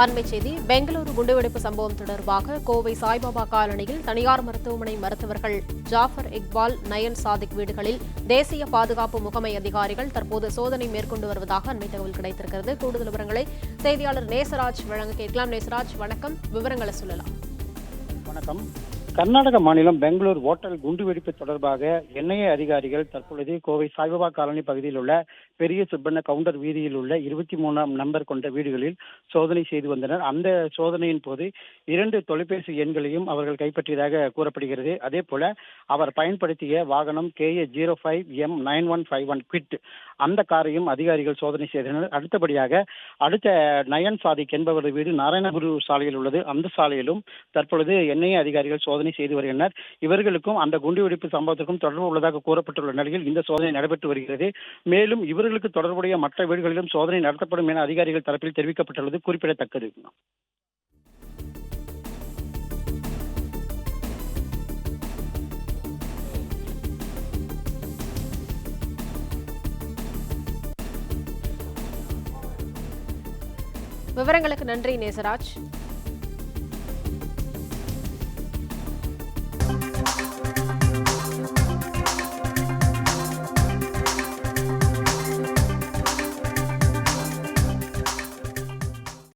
அண்மைச் செய்தி பெங்களூரு குண்டுவெடிப்பு சம்பவம் தொடர்பாக கோவை சாய்பாபா காலனியில் தனியார் மருத்துவமனை மருத்துவர்கள் ஜாஃபர் இக்பால், நயன் சாதிக் வீடுகளில் தேசிய பாதுகாப்பு முகமை அதிகாரிகள் தற்போது சோதனை மேற்கொண்டு வருவதாக அண்மை தகவல் கிடைத்திருக்கிறது. கூடுதல் விவரங்களை செய்தியாளர் நேசராஜ் வழங்க கேட்கலாம். நேசராஜ், வணக்கம். விவரங்களை சொல்லலாம். வணக்கம். கர்நாடக மாநிலம் பெங்களூர் ஓட்டல் குண்டுவெடிப்பு தொடர்பாக என்ஐஏ அதிகாரிகள் தற்பொழுது கோவை சாய்பாபா காலனி பகுதியில் உள்ள பெரிய சுப்பண்ண கவுண்டர் வீதியில் உள்ள 23ஆம் நம்பர் கொண்ட வீடுகளில் சோதனை செய்து வந்தனர். அந்த சோதனையின் போது 2 தொலைபேசி எண்களையும் அவர்கள் கைப்பற்றியதாக கூறப்படுகிறது. அதே போல அவர் பயன்படுத்திய வாகனம் KA05M9151 குவிட், அந்த காரையும் அதிகாரிகள் சோதனை செய்தனர். அடுத்த நயன் சாதிக் என்பவரது வீடு நாராயணகுரு சாலையில் உள்ளது. அந்த சாலையிலும் தற்பொழுது என்ஐஏ அதிகாரிகள் சோதனை செய்து வருகின்றனர். இவர்களுக்கும் அந்த குண்டுவெடிப்பு சம்பவத்திற்கும் தொடர்பு உள்ளதாக கூறப்பட்டுள்ள நிலையில் இந்த சோதனை நடைபெற்று வருகிறது. மேலும் இவர்களுக்கு தொடர்புடைய மற்ற வீடுகளிலும் சோதனை நடத்தப்படும் என அதிகாரிகள் தரப்பில் தெரிவிக்கப்பட்டுள்ளது குறிப்பிடத்தக்கது. விவரங்களுக்கு நன்றி நேசராஜ்.